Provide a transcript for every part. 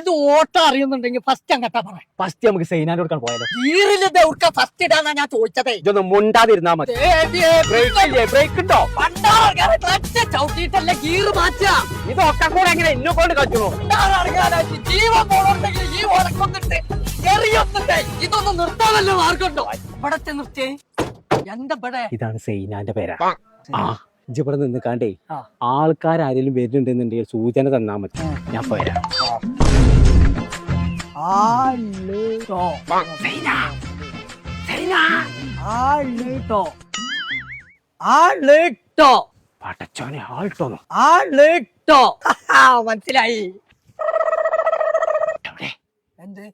ഇത് ഓട്ടം അറിയുന്നുണ്ടെങ്കിൽ ഫസ്റ്റ് അങ്ങട്ടാ പറയാം. ഫസ്റ്റ് നമുക്ക് സൈനാന്റെ കൊടുക്കാൻ പോയാലോ? ഗീറിൽ ദൗർക്ക ഫസ്റ്റ് ഇടാന്നാ ഞാൻ ചോദിച്ചതേ. ഇതൊന്നും മുണ്ടാതിരുന്നാ മതി. ബ്രേക്ക് ഉണ്ടോ? ചവിട്ടിട്ടല്ലേ ഗീറ് മാറ്റാ. ഇതൊക്കെ കൂടെ എങ്ങനെ എന്നെ കൊണ്ട് കച്ചുമോ? ജീവൻ പോണുണ്ടെങ്കിൽ ഈ ഉറക്കൊന്നിട്ട് എറിയൊന്നിട്ടേ ഇതൊന്നും നിർത്താനല്ലോ മാർഗുണ്ടോ? ഇവിടെ നിർത്തിയേ എന്താ ഇവിടെ? ഇതാണ് സൈനാന്റെ പേരാ. ആ ഇവിടെ നിന്നിക്കാണ്ടേ ആൾക്കാരും വരുന്നുണ്ടെന്നുണ്ടെങ്കിൽ സൂചന തന്നാ മതി, ഞാൻ പോരാ. പടച്ചോനെ ആൾട്ടോ മനസ്സിലായി. എന്ത്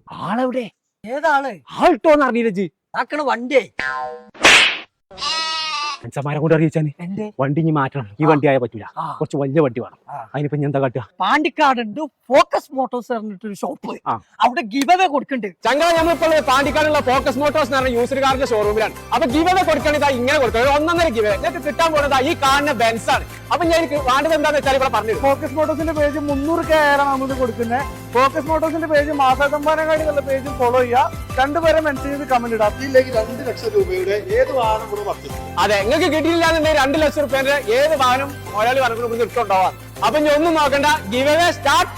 ആളെവിടെ? ഏതാള്? ആൾട്ടോന്ന് അറിയില്ല ജി. ആക്കണ വണ്ടിയേ മനുഷ്യന്മാരെ കൊണ്ട് അറിയിച്ചാന് വണ്ടി ഇനി മാറ്റണം. ഈ വണ്ടി ആയാൽ പറ്റൂല, കുറച്ച് വലിയ വണ്ടി വേണം. അതിനിപ്പോ ഞാൻ എന്താ കാട്ടുക? പാണ്ടിക്കാടുണ്ട് ഫോക്കസ് മോട്ടോഴ്സ് പറഞ്ഞിട്ടൊരു ഷോപ്പ്, അവിടെ ഗിവ് അവേ കൊടുക്കുന്നുണ്ട്. ചങ്ക നമ്മളിപ്പോൾ പാണ്ടിക്കാടുള്ള ഫോക്കസ് മോട്ടോഴ്സ് എന്ന് പറഞ്ഞ യൂസർ കാറിന്റെ ഷോറൂമിലാണ്. അപ്പൊ ഗിവ് അവേ കൊടുക്കണത് ഇങ്ങനെ കൊടുക്കുന്നത് 1.5 ഗിവ് അവേ നിങ്ങൾക്ക് കിട്ടാൻ പോകുന്നത് ഈ കാണുന്ന ബെൻസ് ആണ്. അപ്പൊ ഞാൻ വേണ്ടത് എന്താണെന്ന് വെച്ചാൽ ഇവിടെ പറഞ്ഞു. ഫോക്കസ് മോട്ടോഴ്സിന്റെ പേജ് 300K ആണ് നമ്മൾ കൊടുക്കുന്നത്. ഫോക്കസ് മോട്ടോഴ്സിന്റെ പേജ് മാസാസമ്മാനങ്ങാടികളുടെ പേജ് ഫോളോ ചെയ്യുക. 2 പേരെ മെൻഷൻ ചെയ്ത് കമന്റ് ഇടാം. ഇതിലേക്ക് 2 ലക്ഷം രൂപയുടെ ഏത് വാഹനം കൂടെ പർച്ചേസ്. അതെ, നിങ്ങൾക്ക് കിട്ടിയില്ലാന്നുണ്ടെങ്കിൽ 2 ലക്ഷം റുപ്യന്റെ ഏത് വാഹനം ഒരാൾ പറഞ്ഞിട്ട് ഇട്ടുണ്ടാവാം. അപ്പൊ ഇനി ഒന്നും നോക്കണ്ട, ഗിവ് അവേ സ്റ്റാർട്ട്.